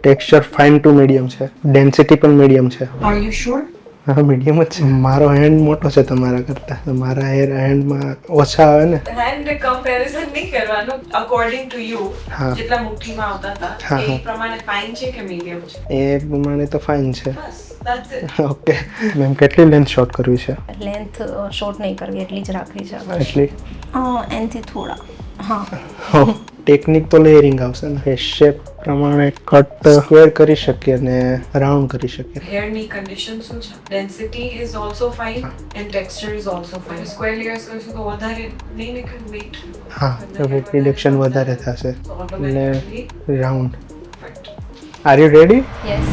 Texture fine to medium છે, density પણ medium છે. Are you sure? હા મીડિયમ જ છે. મારો હેન્ડ મોટો છે તમારા કરતા, તો મારા હેન્ડમાં ઓછા આવે ને. હેન્ડ કમ્પેરિઝન નહીં કરવાનું. અકોર્ડિંગ ટુ યુ હા. જેટલા મુઠ્ઠીમાં આવતા હતા હા, એ હા. પ્રમાણે ફાઇન છે કે મીડિયમ છે? એ પ્રમાણે તો ફાઇન છે. બસ that's it. ઓકે મેમ કેટલી લેન્થ શોર્ટ કરવી છે? લેન્થ શોર્ટ નહીં કરવી, એટલી જ રાખવી છે. એટલી એનાથી થોડા. હા. ટેકનિક તો લેયરિંગ આવશે ને. એ શેપ પ્રમાણે કટ સ્ક્વેર કરી શકીએ અને રાઉન્ડ કરી શકીએ. હેરની કન્ડિશન શું છે? Density is also fine and texture is also fine. Square layers કરશો તો વધારે નહીં નીકળે વેઇટ. હા તો વેટ રિડક્શન વધારે થશે. So automatically round. perfect. Are you ready? Yes.